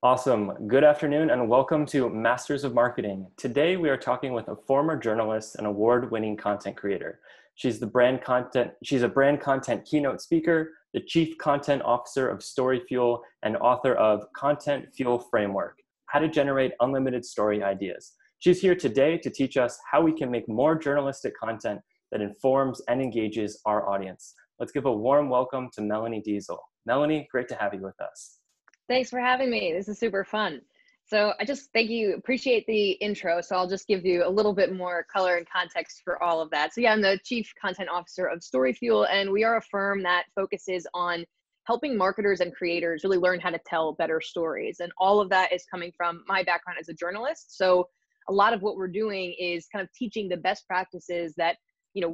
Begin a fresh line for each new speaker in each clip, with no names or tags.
Awesome. Good afternoon and welcome to Masters of Marketing. Today we are talking with a former journalist and award-winning content creator. She's a brand content keynote speaker, the Chief Content Officer of StoryFuel, and author of Content Fuel Framework: How to Generate Unlimited Story Ideas. She's here today to teach us how we can make more journalistic content that informs and engages our audience. Let's give a warm welcome to Melanie Deziel. Melanie, great to have you with us.
Thanks for having me. This is super fun. So I just appreciate the intro. So I'll just give you a little bit more color and context for all of that. So yeah, I'm the Chief Content Officer of StoryFuel, and we are a firm that focuses on helping marketers and creators really learn how to tell better stories. And all of that is coming from my background as a journalist. So a lot of what we're doing is kind of teaching the best practices that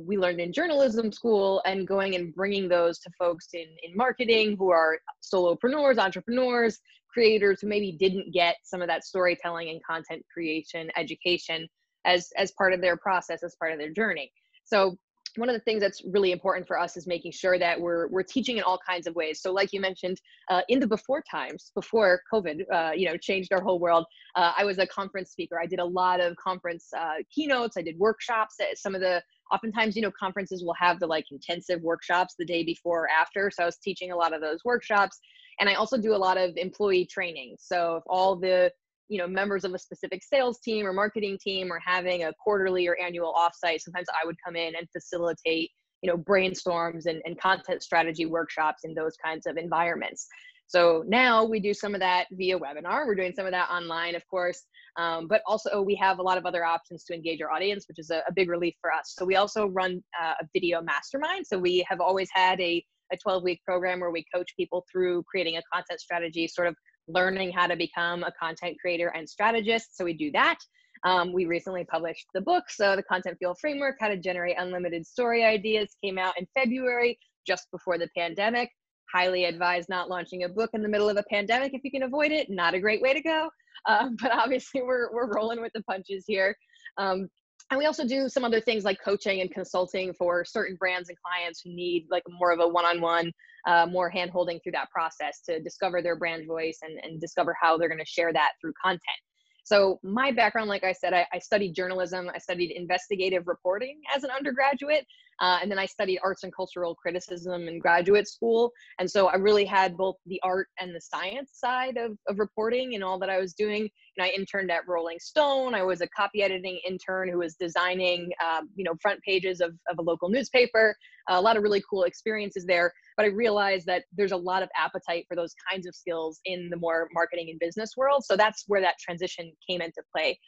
we learned in journalism school and going and bringing those to folks in marketing who are solopreneurs, entrepreneurs, creators who maybe didn't get some of that storytelling and content creation education as part of their process, as part of their journey. So one of the things that's really important for us is making sure that we're teaching in all kinds of ways. So like you mentioned, in the before times, before COVID, changed our whole world, I was a conference speaker. I did a lot of conference keynotes. I did workshops at some of the, oftentimes, conferences will have the intensive workshops the day before or after. So I was teaching a lot of those workshops. And I also do a lot of employee training. So if all the members of a specific sales team or marketing team are having a quarterly or annual offsite, sometimes I would come in and facilitate, brainstorms and content strategy workshops in those kinds of environments. So now we do some of that via webinar. We're doing some of that online, of course, but also we have a lot of other options to engage our audience, which is a big relief for us. So we also run a video mastermind. So we have always had a 12-week program where we coach people through creating a content strategy, sort of learning how to become a content creator and strategist. So we do that. We recently published the book. So the Content Fuel Framework: How to Generate Unlimited Story Ideas came out in February, just before the pandemic. Highly advise not launching a book in the middle of a pandemic if you can avoid it. Not a great way to go. But obviously we're rolling with the punches here. And we also do some other things like coaching and consulting for certain brands and clients who need more of a one-on-one, more hand-holding through that process to discover their brand voice and discover how they're going to share that through content. So my background, like I said, I studied journalism. I studied investigative reporting as an undergraduate. And then I studied arts and cultural criticism in graduate school. And so I really had both the art and the science side of reporting in all that I was doing. And I interned at Rolling Stone. I was a copy editing intern who was designing, front pages of a local newspaper. A lot of really cool experiences there. But I realized that there's a lot of appetite for those kinds of skills in the more marketing and business world. So that's where that transition came into play.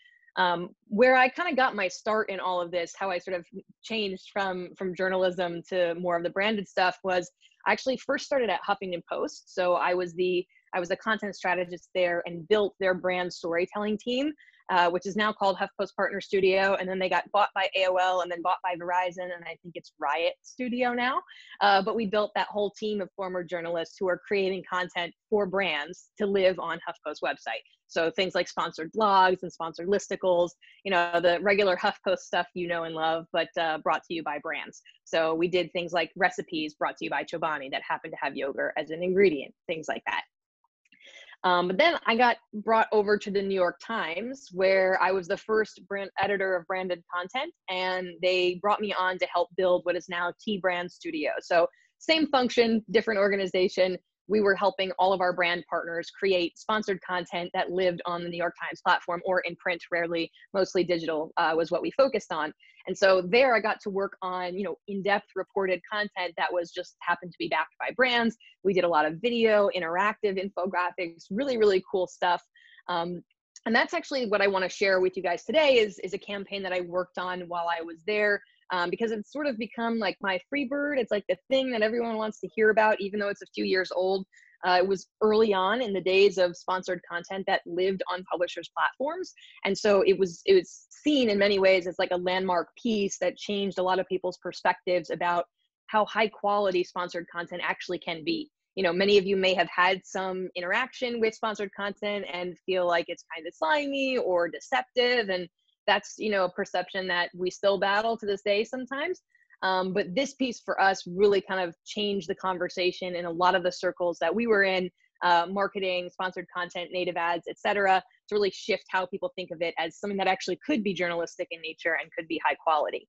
Where I kind of got my start in all of this, how I sort of changed from journalism to more of the branded stuff, was I actually first started at Huffington Post. So I was a content strategist there and built their brand storytelling team, which is now called HuffPost Partner Studio. And then they got bought by AOL and then bought by Verizon. And I think it's Riot Studio now. But we built that whole team of former journalists who are creating content for brands to live on HuffPost website. So things like sponsored blogs and sponsored listicles, the regular HuffPost stuff and love, but brought to you by brands. So we did things like recipes brought to you by Chobani that happened to have yogurt as an ingredient, things like that. But then I got brought over to the New York Times, where I was the first brand editor of branded content, and they brought me on to help build what is now T Brand Studio. So same function, different organization. We were helping all of our brand partners create sponsored content that lived on the New York Times platform or in print, rarely, mostly digital was what we focused on. And so there I got to work on, in-depth reported content that was just happened to be backed by brands. We did a lot of video, interactive infographics, really, really cool stuff. And that's actually what I want to share with you guys today is a campaign that I worked on while I was there. Because it's sort of become like my free bird. It's like the thing that everyone wants to hear about, even though it's a few years old. It was early on in the days of sponsored content that lived on publishers' platforms. And so it was seen in many ways as like a landmark piece that changed a lot of people's perspectives about how high quality sponsored content actually can be. Many of you may have had some interaction with sponsored content and feel like it's kind of slimy or deceptive. And that's, a perception that we still battle to this day sometimes. But this piece for us really kind of changed the conversation in a lot of the circles that we were in, marketing, sponsored content, native ads, etc., to really shift how people think of it as something that actually could be journalistic in nature and could be high quality.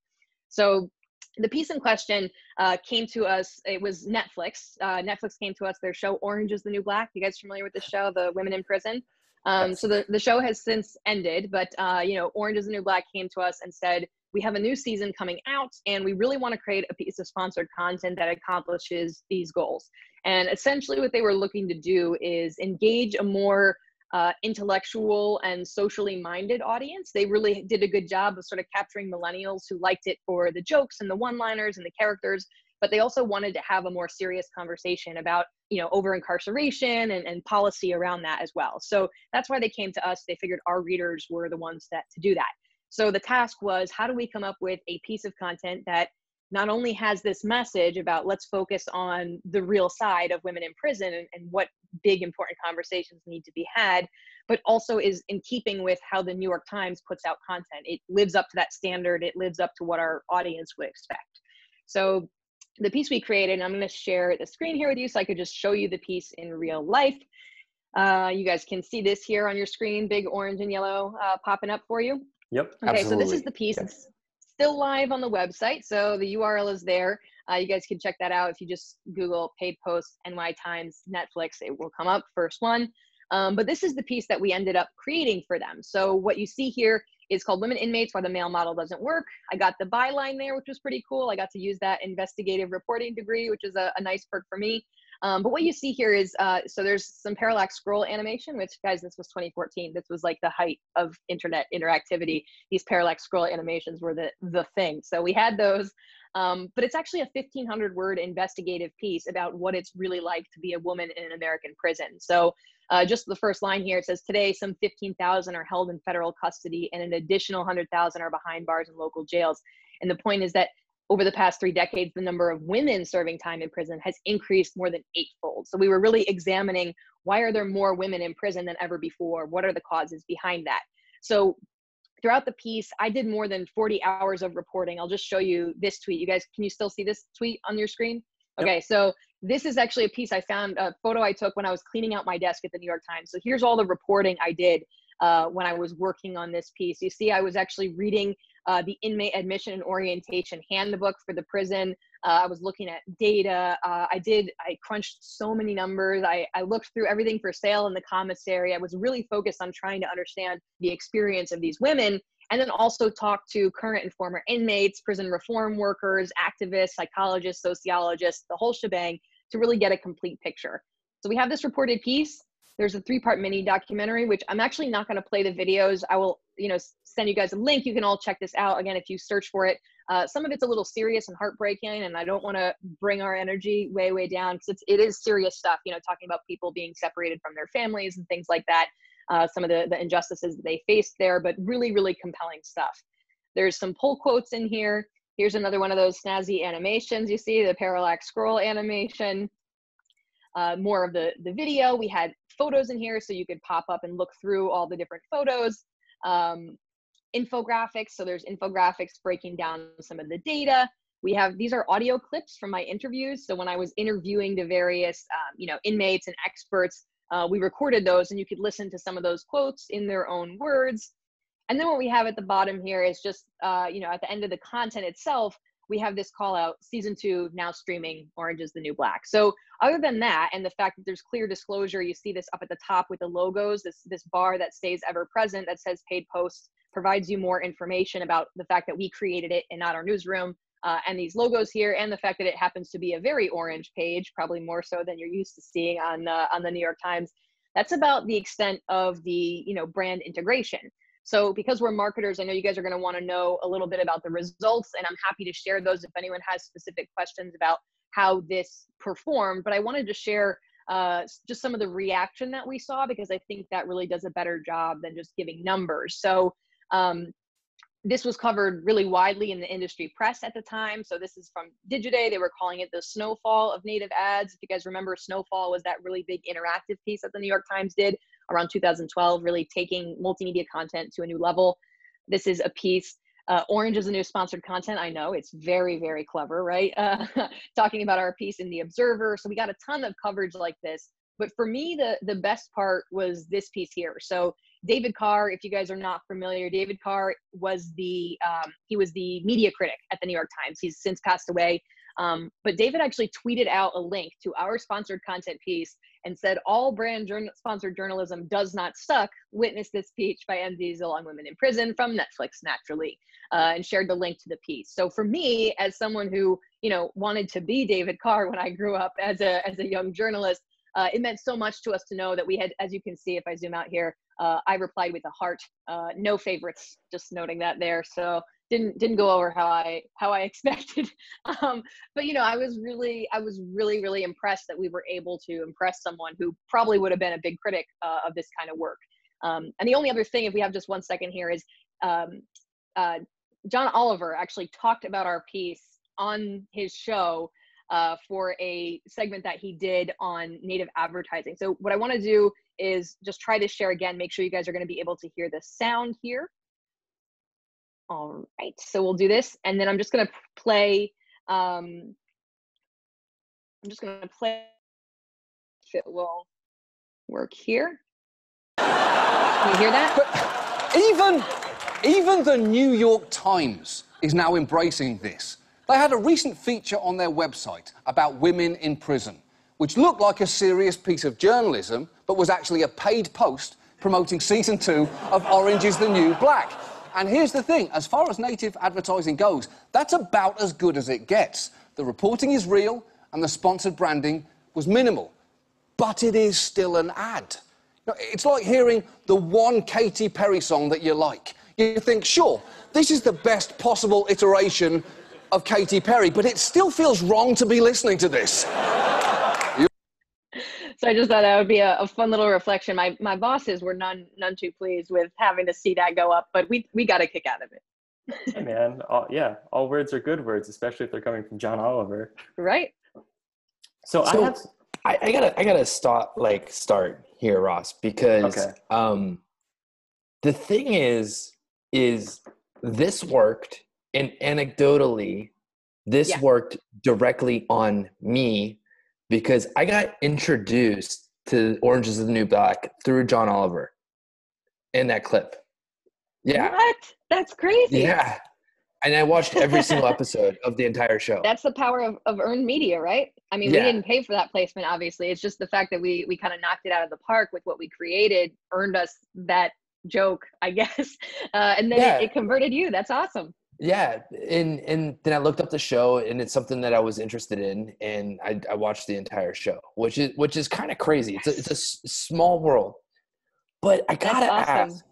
So the piece in question came to us. It was Netflix. Netflix came to us. Their show Orange is the New Black. You guys familiar with the show, the women in prison?
Yes.
So the show has since ended, but Orange is the New Black came to us and said, we have a new season coming out, and we really want to create a piece of sponsored content that accomplishes these goals. And essentially what they were looking to do is engage a more intellectual and socially minded audience. They really did a good job of sort of capturing millennials who liked it for the jokes and the one-liners and the characters, but they also wanted to have a more serious conversation about, over incarceration and policy around that as well. So that's why they came to us. They figured our readers were the ones to do that. So the task was, how do we come up with a piece of content that not only has this message about let's focus on the real side of women in prison and what big important conversations need to be had, but also is in keeping with how the New York Times puts out content. It lives up to that standard. It lives up to what our audience would expect. So the piece we created, and I'm going to share the screen here with you so I could just show you the piece in real life. You guys can see this here on your screen, big orange and yellow popping up for you.
Yep.
Okay,
Absolutely.
so this is the piece.
Yep.
It's still live on the website, so the URL is there. You guys can check that out. If you just Google paid post NY Times Netflix, it will come up, first one. But this is the piece that we ended up creating for them. So what you see here is called Women Inmates, Why the Male Model Doesn't Work. I got the byline there, which was pretty cool. I got to use that investigative reporting degree, which is a nice perk for me. But what you see here is, so there's some parallax scroll animation, which, guys, this was 2014. This was like the height of internet interactivity. These parallax scroll animations were the thing. So we had those, but it's actually a 1,500 word investigative piece about what it's really like to be a woman in an American prison. So just the first line here, it says, today, some 15,000 are held in federal custody and an additional 100,000 are behind bars in local jails. And the point is that over the past 3 decades, the number of women serving time in prison has increased more than 8-fold. So we were really examining, why are there more women in prison than ever before? What are the causes behind that? So throughout the piece, I did more than 40 hours of reporting. I'll just show you this tweet. You guys, can you still see this tweet on your screen? Okay, yep. So this is actually a piece I found, a photo I took when I was cleaning out my desk at the New York Times. So here's all the reporting I did when I was working on this piece. You see, I was actually reading the inmate admission and orientation handbook for the prison. I was looking at data. I crunched so many numbers. I looked through everything for sale in the commissary. I was really focused on trying to understand the experience of these women, and then also talk to current and former inmates, prison reform workers, activists, psychologists, sociologists, the whole shebang, to really get a complete picture. So we have this reported piece. There's a 3-part mini documentary, which I'm actually not going to play the videos. I will, send you guys a link. You can all check this out. Again, if you search for it, some of it's a little serious and heartbreaking, and I don't want to bring our energy way, way down, because it is serious stuff, talking about people being separated from their families and things like that. Some of the injustices that they faced there, but really, really compelling stuff. There's some pull quotes in here. Here's another one of those snazzy animations. You see the parallax scroll animation. More of the video. We had photos in here, so you could pop up and look through all the different photos. Infographics, so there's infographics breaking down some of the data. These are audio clips from my interviews. So when I was interviewing the various, inmates and experts, we recorded those, and you could listen to some of those quotes in their own words. And then what we have at the bottom here is just, at the end of the content itself, we have this call out, season 2, now streaming, Orange is the New Black. So other than that, and the fact that there's clear disclosure, you see this up at the top with the logos, this bar that stays ever present that says paid posts, provides you more information about the fact that we created it and not our newsroom, and these logos here, and the fact that it happens to be a very orange page, probably more so than you're used to seeing on the New York Times. That's about the extent of the brand integration. So because we're marketers, I know you guys are going to want to know a little bit about the results, and I'm happy to share those if anyone has specific questions about how this performed. But I wanted to share just some of the reaction that we saw, because I think that really does a better job than just giving numbers. So this was covered really widely in the industry press at the time. So this is from Digiday. They were calling it the snowfall of native ads. If you guys remember, Snowfall was that really big interactive piece that the New York Times did around 2012, really taking multimedia content to a new level. This is a piece, Orange is the New sponsored content. I know, it's very, very clever, right? Talking about our piece in The Observer. So we got a ton of coverage like this But for me, the best part was this piece here. So David Carr, if you guys are not familiar, David Carr was he was the media critic at the New York Times. He's since passed away. But David actually tweeted out a link to our sponsored content piece and said, all brand sponsored journalism does not suck. Witness this speech by M. Deziel on women in prison from Netflix, naturally, and shared the link to the piece. So for me, as someone who, wanted to be David Carr when I grew up as a young journalist, it meant so much to us to know that we had, as you can see, if I zoom out here, I replied with a heart, no favorites, just noting that there. So didn't go over how I expected. But I was really impressed that we were able to impress someone who probably would have been a big critic of this kind of work. And the only other thing, if we have just 1 second here, is John Oliver actually talked about our piece on his show for a segment that he did on native advertising. So what I want to do is just try to share again, make sure you guys are going to be able to hear the sound here. All right, so we'll do this, and then I'm just going to play, if it will work here. Can you hear that?
But even the New York Times is now embracing this. They had a recent feature on their website about women in prison, which looked like a serious piece of journalism, but was actually a paid post promoting season 2 of Orange is the New Black. And here's the thing, as far as native advertising goes, that's about as good as it gets. The reporting is real, and the sponsored branding was minimal. But it is still an ad. It's like hearing the one Katy Perry song that you like. You think, sure, this is the best possible iteration of Katy Perry, but it still feels wrong to be listening to this.
So I just thought that would be a fun little reflection. My bosses were none too pleased with having to see that go up, but we got a kick out of it.
Hey man, all words are good words, especially if they're coming from John Oliver.
Right.
So
I gotta start here, Ross, because the thing is this worked, and anecdotally, this worked directly on me, because I got introduced to Orange is the New Black through John Oliver in that clip. Yeah.
What? That's crazy.
Yeah. And I watched every single episode of the entire show.
That's the power of earned media, right? I mean, we didn't pay for that placement, obviously. It's just the fact that we kind of knocked it out of the park with what we created, earned us that joke, I guess. And then it converted you. That's awesome.
Yeah, and then I looked up the show, and it's something that I was interested in, and I watched the entire show, which is kind of crazy. It's a small world, but I gotta ask,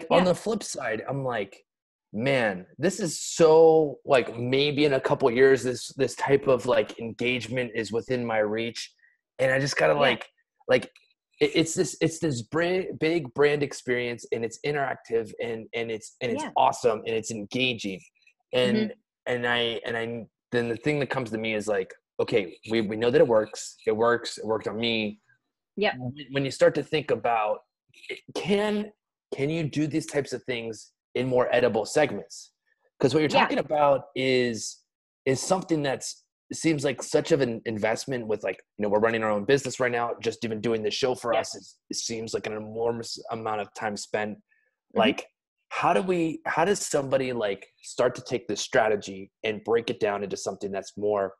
on the flip side, I'm like, man, this is so, like, maybe in a couple of years, this type of engagement is within my reach, and I just gotta it's this big brand experience, and it's interactive, and it's awesome, and it's engaging, and then the thing that comes to me is like, okay, we know that it works, it worked on me.
Yeah.
When you start to think about, can you do these types of things in more edible segments? Because what you're talking about is something seems like such of an investment with we're running our own business right now. Just even doing this show for us, it seems like an enormous amount of time spent. How does somebody start to take this strategy and break it down into something that's more,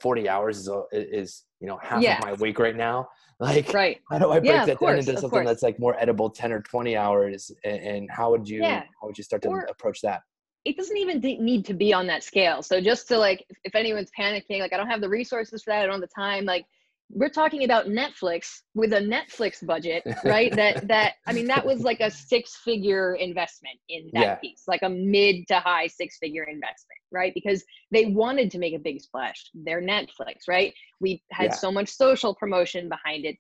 40 hours is half of my week right now.
Right.
How do I break that down into something that's more edible, 10 or 20 hours? And how would you start to approach that?
It doesn't even need to be on that scale. So just to if anyone's panicking, I don't have the resources for that, I don't have the time, we're talking about Netflix with a Netflix budget, right? that was a 6-figure investment in that piece, a mid to high 6-figure investment, right? Because they wanted to make a big splash. They're Netflix, right? We had so much social promotion behind it.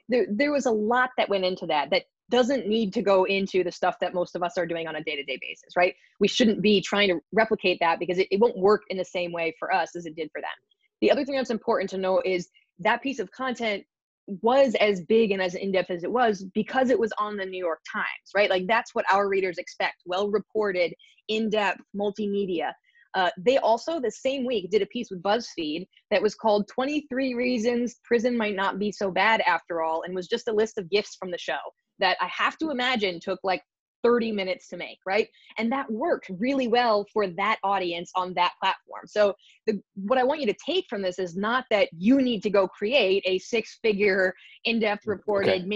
There was a lot that went into that doesn't need to go into the stuff that most of us are doing on a day-to-day basis, right? We shouldn't be trying to replicate that, because it won't work in the same way for us as it did for them. The other thing that's important to know is that piece of content was as big and as in-depth as it was because it was on the New York Times, right? That's what our readers expect: well-reported, in-depth, multimedia. They also, the same week, did a piece with BuzzFeed that was called 23 Reasons Prison Might Not Be So Bad After All, and was just a list of gifts from the show that I have to imagine took like 30 minutes to make, right? And that worked really well for that audience on that platform. So what I want you to take from this is not that you need to go create a 6-figure in-depth reported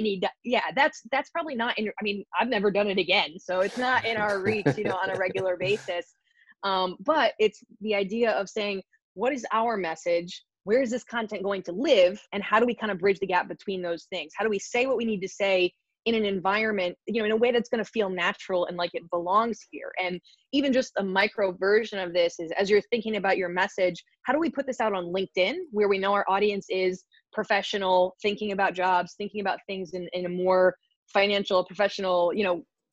that's probably not in, I mean, I've never done it again. So it's not in our reach, on a regular basis. But it's the idea of saying, what is our message? Where is this content going to live? And how do we kind of bridge the gap between those things? How do we say what we need to say in an environment, in a way that's going to feel natural and like it belongs here? And even just a micro version of this is, as you're thinking about your message, how do we put this out on LinkedIn, where we know our audience is professional, thinking about jobs, thinking about things in a more financial, professional,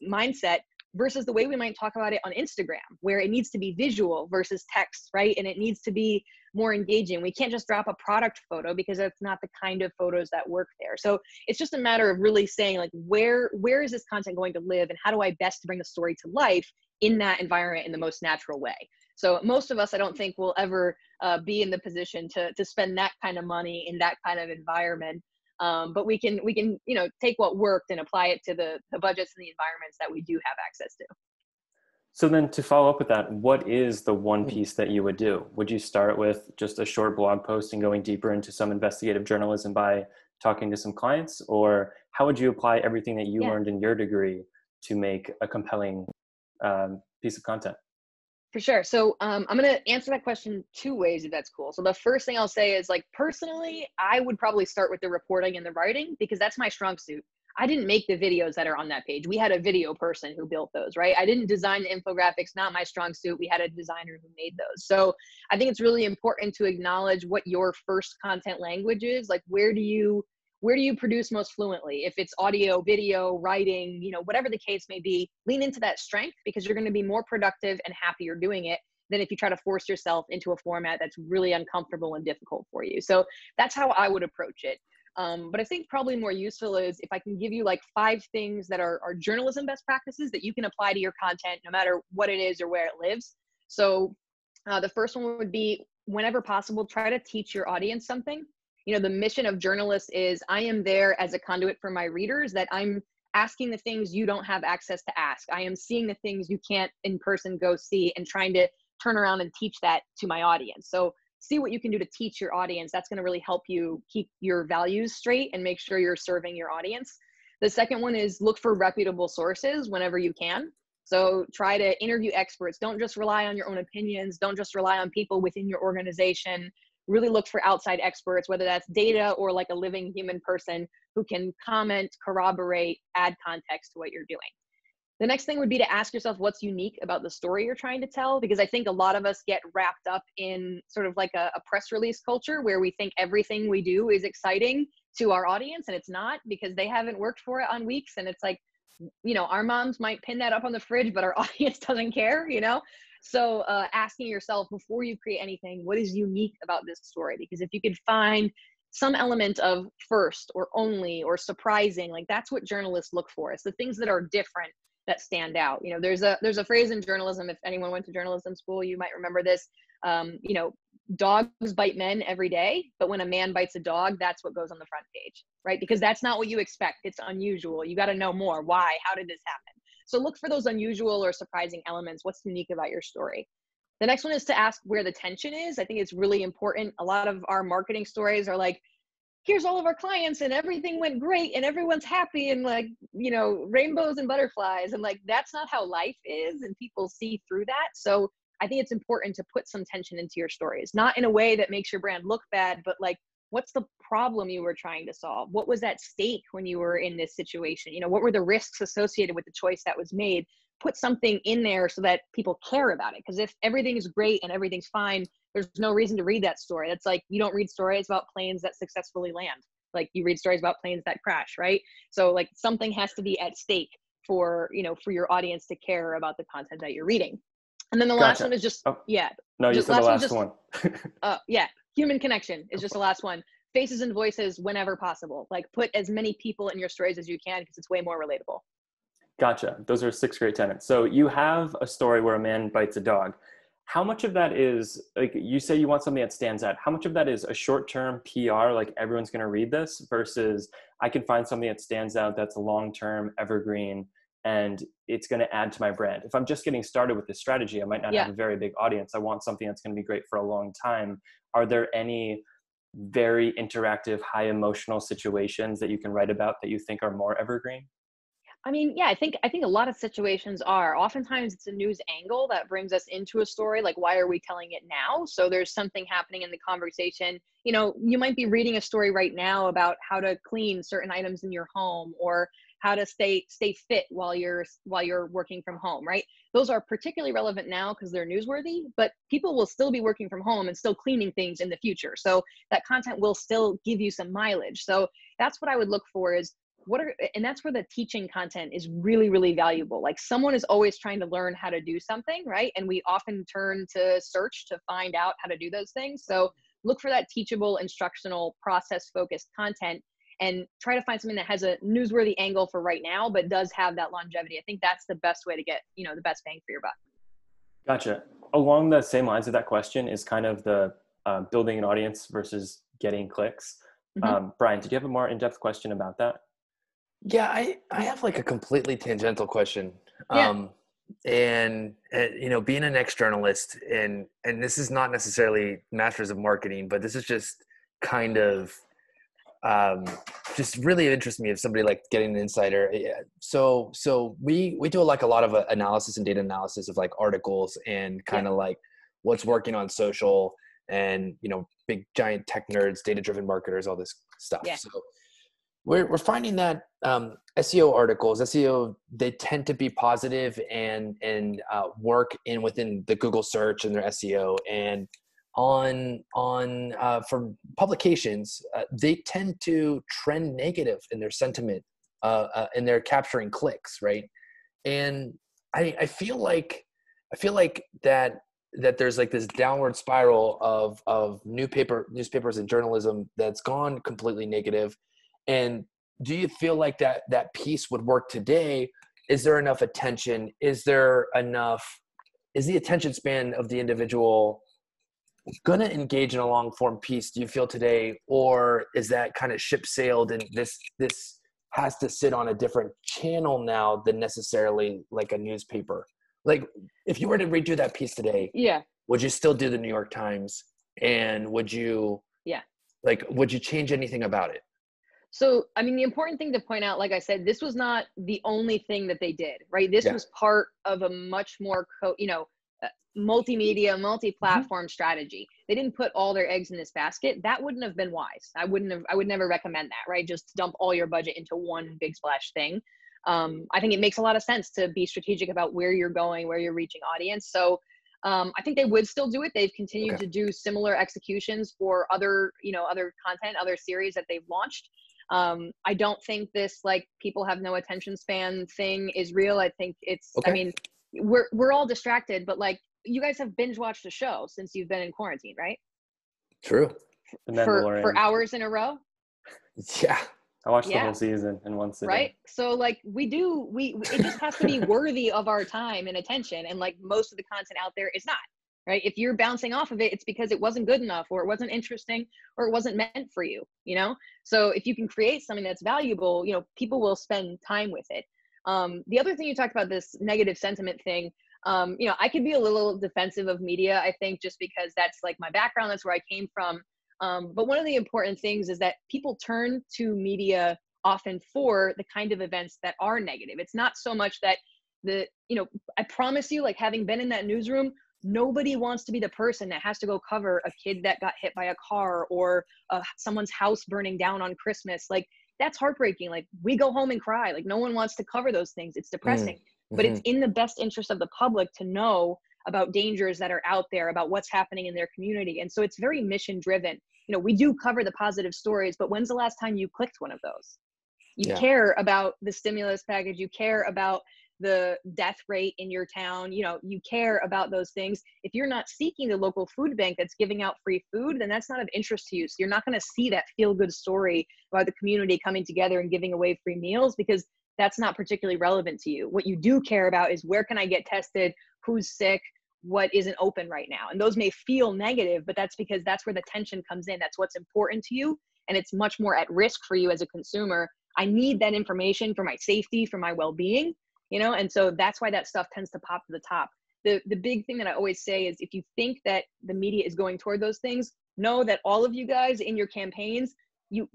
mindset, versus the way we might talk about it on Instagram, where it needs to be visual versus text, right? And it needs to be more engaging. We can't just drop a product photo because that's not the kind of photos that work there. So it's just a matter of really saying, like, where is this content going to live, and how do I best bring the story to life in that environment in the most natural way? So most of us, I don't think, will ever be in the position to spend that kind of money in that kind of environment. But we can take what worked and apply it to the budgets and the environments that we do have access to.
So then, to follow up with that, what is the one piece that you would do? Would you start with just a short blog post and going deeper into some investigative journalism by talking to some clients? Or how would you apply everything that you learned in your degree to make a compelling piece of content?
For sure. So I'm going to answer that question 2 ways, if that's cool. So the first thing I'll say is, like, personally, I would probably start with the reporting and the writing, because that's my strong suit. I didn't make the videos that are on that page. We had a video person who built those, right? I didn't design the infographics, not my strong suit. We had a designer who made those. So I think it's really important to acknowledge what your first content language is. Like, where do you produce most fluently? If it's audio, video, writing, whatever the case may be, lean into that strength, because you're going to be more productive and happier doing it than if you try to force yourself into a format that's really uncomfortable and difficult for you. So that's how I would approach it. But I think probably more useful is if I can give you like 5 things that are journalism best practices that you can apply to your content, no matter what it is or where it lives. So the first one would be, whenever possible, try to teach your audience something. The mission of journalists is, I am there as a conduit for my readers, that I'm asking the things you don't have access to ask. I am seeing the things you can't in person go see, and trying to turn around and teach that to my audience. So see what you can do to teach your audience. That's going to really help you keep your values straight and make sure you're serving your audience. The second one is, look for reputable sources whenever you can. So try to interview experts. Don't just rely on your own opinions. Don't just rely on people within your organization. Really look for outside experts, whether that's data or like a living human person who can comment, corroborate, add context to what you're doing. The next thing would be to ask yourself what's unique about the story you're trying to tell, because I think a lot of us get wrapped up in sort of like a press release culture, where we think everything we do is exciting to our audience, and it's not, because they haven't worked for it on weeks. And it's like, our moms might pin that up on the fridge, but our audience doesn't care, So asking yourself before you create anything, what is unique about this story? Because if you could find some element of first or only or surprising, like, that's what journalists look for. It's the things that are different that stand out. There's a phrase in journalism, if anyone went to journalism school, you might remember this. Dogs bite men every day, but when a man bites a dog, that's what goes on the front page, right? Because that's not what you expect. It's unusual. You got to know more. Why? How did this happen? So look for those unusual or surprising elements. What's unique about your story? The next one is to ask where the tension is. I think it's really important. A lot of our marketing stories are like, here's all of our clients and everything went great and everyone's happy and like, rainbows and butterflies. And like, that's not how life is, and people see through that. So I think it's important to put some tension into your stories, not in a way that makes your brand look bad, but like, what's the problem you were trying to solve? What was at stake when you were in this situation? What were the risks associated with the choice that was made? Put something in there so that people care about it. Because if everything is great and everything's fine, there's no reason to read that story. That's like, you don't read stories about planes that successfully land. Like, you read stories about planes that crash, right? So like, something has to be at stake for your audience to care about the content that you're reading. And then the last one is just,
No, you said the last one.
Human connection is just the last one. Faces and voices whenever possible. Like, put as many people in your stories as you can, because it's way more relatable.
Gotcha. Those are 6 great tenets. So you have a story where a man bites a dog. how much of that is, like you say you want something that stands out, how much of that is a short-term PR, like everyone's going to read this, versus I can find something that stands out that's a long-term evergreen and it's going to add to my brand? If I'm just getting started with this strategy, I might not have a very big audience. I want something that's going to be great for a long time. Are there any very interactive, high emotional situations that you can write about that you think are more evergreen?
I mean, yeah, I think a lot of situations are. Oftentimes it's a news angle that brings us into a story. Like, why are we telling it now? So there's something happening in the conversation. You know, you might be reading a story right now about how to clean certain items in your home, or how to stay fit while you're working from home, right? Those are particularly relevant now because they're newsworthy, but people will still be working from home and still cleaning things in the future. So that content will still give you some mileage. So that's what I would look for, is and that's where the teaching content is really, really valuable. Like, someone is always trying to learn how to do something, right? And we often turn to search to find out how to do those things. So look for that teachable, instructional, process-focused content, and try to find something that has a newsworthy angle for right now, but does have that longevity. I think that's the best way to get, the best bang for your buck.
Gotcha. Along the same lines of that question is kind of the building an audience versus getting clicks. Brian, did you have a more in-depth question about that?
Yeah, I have like a completely tangential question.
Yeah.
And being an ex-journalist, and this is not necessarily masters of marketing, but this is just kind of just really interests me, if somebody like getting an insider. So we do like a lot of analysis and data analysis of like articles and kind of like what's working on social, and big giant tech nerds, data-driven marketers, all this stuff.
Yeah.
So we're finding that SEO articles, they tend to be positive and work within the Google search and their SEO. And for publications, they tend to trend negative in their sentiment, and they're capturing clicks, right? And I feel like that there's like this downward spiral of newspapers and journalism that's gone completely negative. And do you feel like that piece would work today? Is there enough attention? Is the attention span of the individual going to engage in a long form piece, do you feel today? Or is that kind of ship sailed, and this has to sit on a different channel now than necessarily like a newspaper? Like, if you were to redo that piece today, would you still do the New York Times? And would you change anything about it?
So, I mean, the important thing to point out, like I said, this was not the only thing that they did, right? This was part of a much more, multimedia, multi-platform strategy. They didn't put all their eggs in this basket. That wouldn't have been wise. I would never recommend that, right? Just dump all your budget into one big splash thing. I think it makes a lot of sense to be strategic about where you're going, where you're reaching audience. So I think they would still do it. They've continued to do similar executions for other content, other series that they've launched. I don't think this like people have no attention span thing is real. I think it's, I mean, we're all distracted, but like, you guys have binge watched a show since you've been in quarantine, right?
True.
For hours in a row.
Yeah.
I watched the whole season in one sitting.
Right. So like it just has to be worthy of our time and attention. And like most of the content out there is not. Right. If you're bouncing off of it, it's because it wasn't good enough, or it wasn't interesting, or it wasn't meant for you, So if you can create something that's valuable, people will spend time with it. The other thing you talked about, this negative sentiment thing, I could be a little defensive of media, I think, just because that's like my background. That's where I came from. But one of the important things is that people turn to media often for the kind of events that are negative. It's not so much that I promise you, like, having been in that newsroom, nobody wants to be the person that has to go cover a kid that got hit by a car, or someone's house burning down on Christmas. Like, that's heartbreaking. Like, we go home and cry. Like, no one wants to cover those things. It's depressing. But it's in the best interest of the public to know about dangers that are out there, about what's happening in their community. And so it's very mission driven. We do cover the positive stories, but when's the last time you clicked one of those? You care about the stimulus package. You care about the death rate in your town. You care about those things. If you're not seeking the local food bank that's giving out free food, then that's not of interest to you. So you're not going to see that feel good story about the community coming together and giving away free meals, because that's not particularly relevant to you. What you do care about is, where can I get tested? Who's sick? what isn't open right now. And those may feel negative, but that's because that's where the tension comes in. That's what's important to you. And it's much more at risk for you as a consumer. I need that information for my safety, for my well-being, you know? And so that's why that stuff tends to pop to the top. The big thing that I always say is if you think that the media is going toward those things, know that all of you guys in your campaigns, you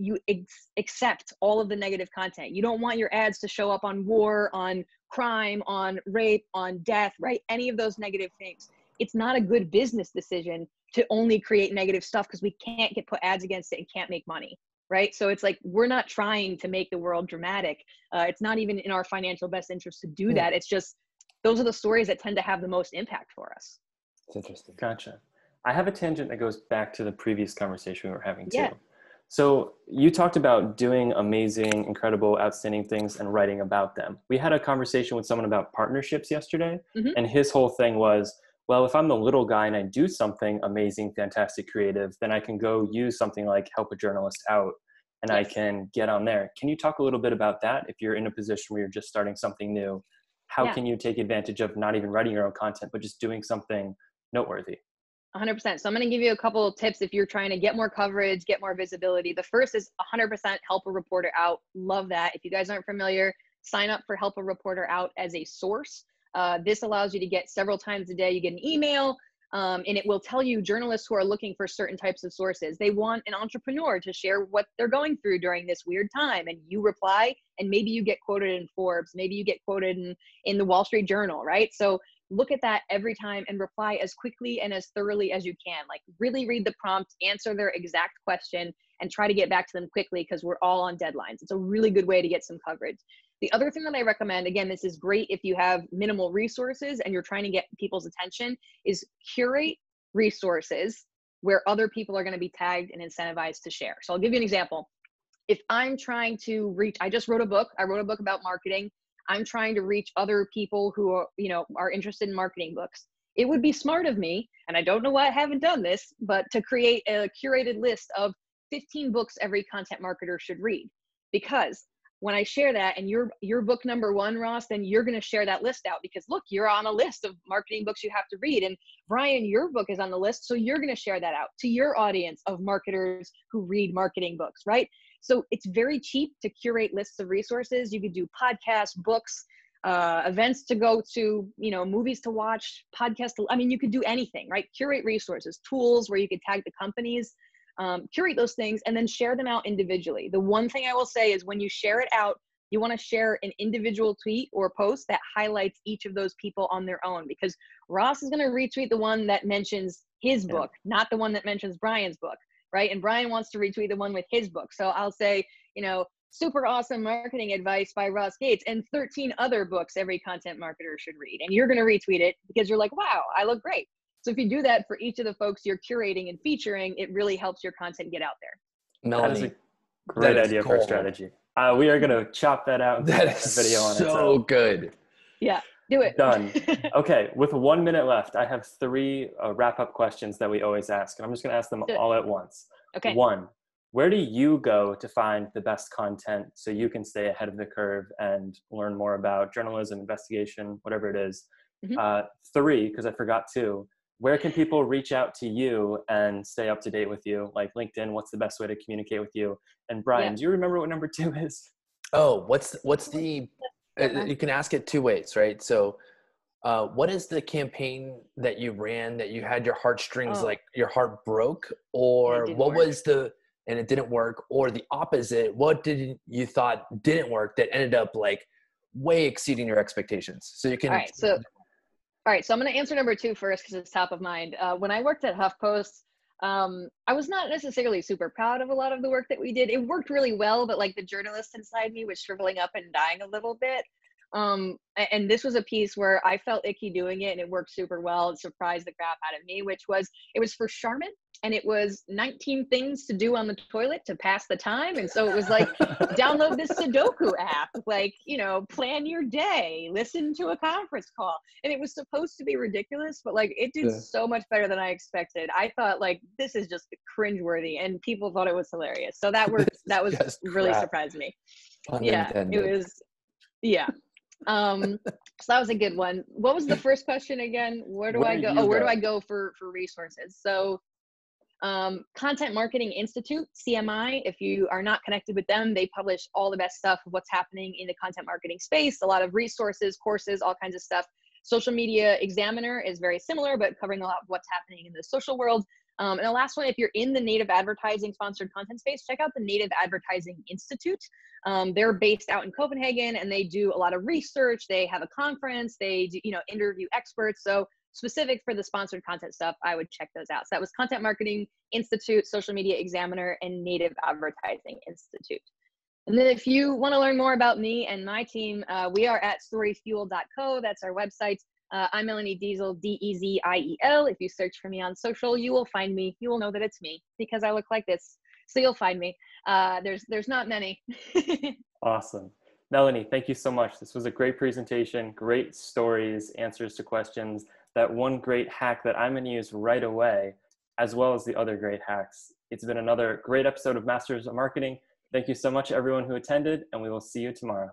accept all of the negative content. You don't want your ads to show up on war, on crime, on rape, on death, right? Any of those negative things. It's not a good business decision to only create negative stuff because we can't put ads against it and can't make money, right? So it's like, we're not trying to make the world dramatic. It's not even in our financial best interest to do that. It's just, those are the stories that tend to have the most impact for us.
It's interesting.
Gotcha. I have a tangent that goes back to the previous conversation we were having too.
Yeah.
So you talked about doing amazing, incredible, outstanding things and writing about them. We had a conversation with someone about partnerships yesterday, and his whole thing was, well, if I'm the little guy and I do something amazing, fantastic, creative, then I can go use something like Help a Journalist Out and I can get on there. Can you talk a little bit about that? If you're in a position where you're just starting something new, how can you take advantage of not even writing your own content, but just doing something noteworthy?
100%. So I'm going to give you a couple of tips if you're trying to get more coverage, get more visibility. The first is 100% help a reporter out. Love that. If you guys aren't familiar, sign up for Help a Reporter Out as a source. This allows you to get several times a day. You get an email, and it will tell you journalists who are looking for certain types of sources. They want an entrepreneur to share what they're going through during this weird time, and you reply, and maybe you get quoted in Forbes, maybe you get quoted in the Wall Street Journal, right? So look at that every time and reply as quickly and as thoroughly as you can. Like, really read the prompt, answer their exact question, and try to get back to them quickly because we're all on deadlines. It's a really good way to get some coverage. The other thing that I recommend, again, this is great if you have minimal resources and you're trying to get people's attention, is curate resources where other people are going to be tagged and incentivized to share. So I'll give you an example. If I'm trying to reach, I just wrote a book. I wrote a book about marketing. I'm trying to reach other people who are, are interested in marketing books. It would be smart of me, and I don't know why I haven't done this, but to create a curated list of 15 books every content marketer should read. Because when I share that and you're book number one, Ross, then you're going to share that list out because look, you're on a list of marketing books you have to read. And Brian, your book is on the list. So you're going to share that out to your audience of marketers who read marketing books, right? So it's very cheap to curate lists of resources. You could do podcasts, books, events to go to, movies to watch, podcasts. You could do anything, right? Curate resources, tools where you could tag the companies, curate those things, and then share them out individually. The one thing I will say is when you share it out, you want to share an individual tweet or post that highlights each of those people on their own, because Ross is going to retweet the one that mentions his book, not the one that mentions Brian's book. Right? And Brian wants to retweet the one with his book. So I'll say, super awesome marketing advice by Ross Gates and 13 other books every content marketer should read. And you're going to retweet it because you're like, wow, I look great. So if you do that for each of the folks you're curating and featuring, it really helps your content get out there.
Melanie, that is a great idea for a strategy. We are going to chop that out and
that
put a video on it.
So good.
Yeah. Do it.
Done. Okay, with 1 minute left, I have 3 wrap-up questions that we always ask, and I'm just going to ask them all at once.
Okay.
1, where do you go to find the best content so you can stay ahead of the curve and learn more about journalism, investigation, whatever it is? 3, because I forgot 2, where can people reach out to you and stay up to date with you? Like LinkedIn, what's the best way to communicate with you? And Brian, do you remember what number 2 is?
Oh, what's the you can ask it 2 ways, right? So what is the campaign that you ran that you had your heartstrings, like your heart broke, or what was and it didn't work, or the opposite, what did you thought didn't work that ended up like way exceeding your expectations? So you can.
All right. So I'm going to answer number 2 first because it's top of mind. When I worked at HuffPost, I was not necessarily super proud of a lot of the work that we did. It worked really well, but like the journalist inside me was shriveling up and dying a little bit. And this was a piece where I felt icky doing it and it worked super well. It surprised the crap out of me, it was for Charmin, and it was 19 things to do on the toilet to pass the time. And so it was like, download this Sudoku app, like, plan your day, listen to a conference call. And it was supposed to be ridiculous, but like it did so much better than I expected. I thought like, this is just cringeworthy, and people thought it was hilarious. So that was really surprised me.
It was,
So that was a good one. What was the first question again? Where do I go? Oh, where do I go for resources? So Content Marketing Institute, CMI, if you are not connected with them, they publish all the best stuff of what's happening in the content marketing space, a lot of resources, courses, all kinds of stuff. Social Media Examiner is very similar, but covering a lot of what's happening in the social world. And the last one, if you're in the native advertising sponsored content space, check out the Native Advertising Institute. They're based out in Copenhagen, and they do a lot of research. They have a conference. They do, interview experts. So specific for the sponsored content stuff, I would check those out. So that was Content Marketing Institute, Social Media Examiner, and Native Advertising Institute. And then if you want to learn more about me and my team, we are at storyfuel.co. That's our website. I'm Melanie Deziel, Deziel. If you search for me on social, you will find me. You will know that it's me because I look like this. So you'll find me. There's not many.
Awesome. Melanie, thank you so much. This was a great presentation, great stories, answers to questions. That one great hack that I'm going to use right away, as well as the other great hacks. It's been another great episode of Masters of Marketing. Thank you so much, everyone who attended, and we will see you tomorrow.